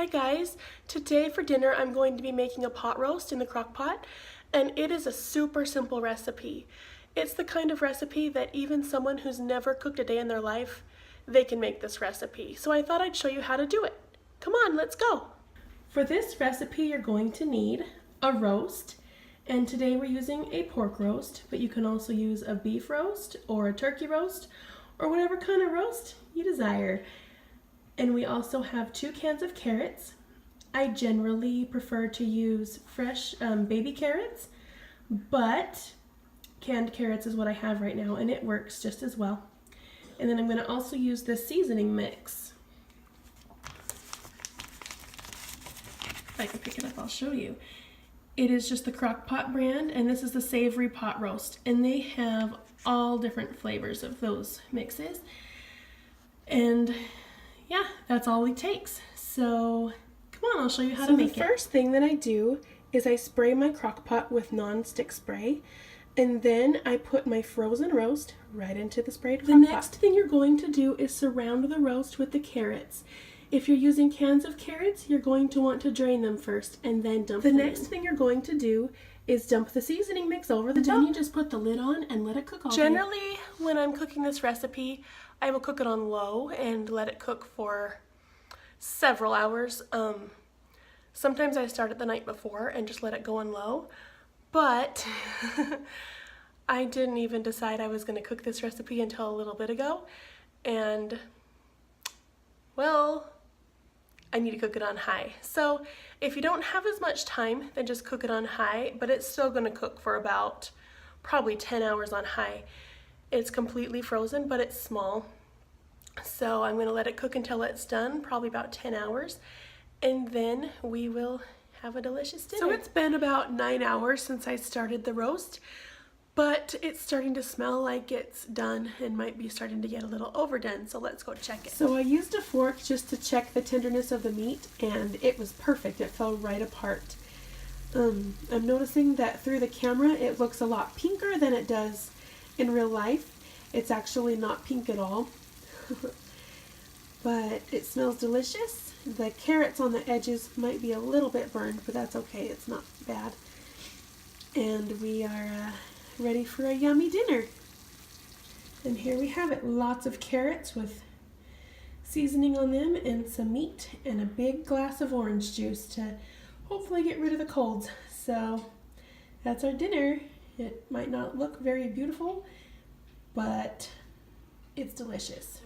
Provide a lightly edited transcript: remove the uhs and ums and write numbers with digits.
Hi guys, today for dinner I'm going to be making a pot roast in the crock pot, and it is a super simple recipe. It's the kind of recipe that even someone who's never cooked a day in their life, they can make this recipe. So I thought I'd show you how to do it. Come on, let's go. For this recipe you're going to need a roast, and today we're using a pork roast, but you can also use a beef roast or a turkey roast or whatever kind of roast you desire. And we also have 2 cans of carrots. I generally prefer to use fresh baby carrots, but canned carrots is what I have right now, and it works just as well. And then I'm going to also use this seasoning mix. If I can pick it up, I'll show you. It is just the Crock Pot brand, and this is the Savory Pot Roast, and they have all different flavors of those mixes. And yeah, that's all it takes. So come on, I'll show you how to make it. So the first thing that I do is I spray my crock pot with non-stick spray, and then I put my frozen roast right into the sprayed crock pot. The next thing you're going to do is surround the roast with the carrots. If you're using cans of carrots, you're going to want to drain them first and then dump them in. The next thing you're going to do is dump the seasoning mix over the top. Then you just put the lid on and let it cook all day. Generally, when I'm cooking this recipe, I will cook it on low and let it cook for several hours. Sometimes I start it the night before and just let it go on low, but I didn't even decide I was going to cook this recipe until a little bit ago, and well, I need to cook it on high. So if you don't have as much time, then just cook it on high, but it's still going to cook for about probably 10 hours on high. It's completely frozen, but it's small. So I'm going to let it cook until it's done, probably about 10 hours, and then we will have a delicious dinner. So it's been about 9 hours since I started the roast, but it's starting to smell like it's done and might be starting to get a little overdone, so let's go check it. So I used a fork just to check the tenderness of the meat, and it was perfect. It fell right apart. I'm noticing that through the camera it looks a lot pinker than it does in real life. It's actually not pink at all, but it smells delicious. The carrots on the edges might be a little bit burned, but that's okay, it's not bad. And we are ready for a yummy dinner. And here we have it, lots of carrots with seasoning on them and some meat and a big glass of orange juice to hopefully get rid of the colds. So that's our dinner. It might not look very beautiful, but it's delicious.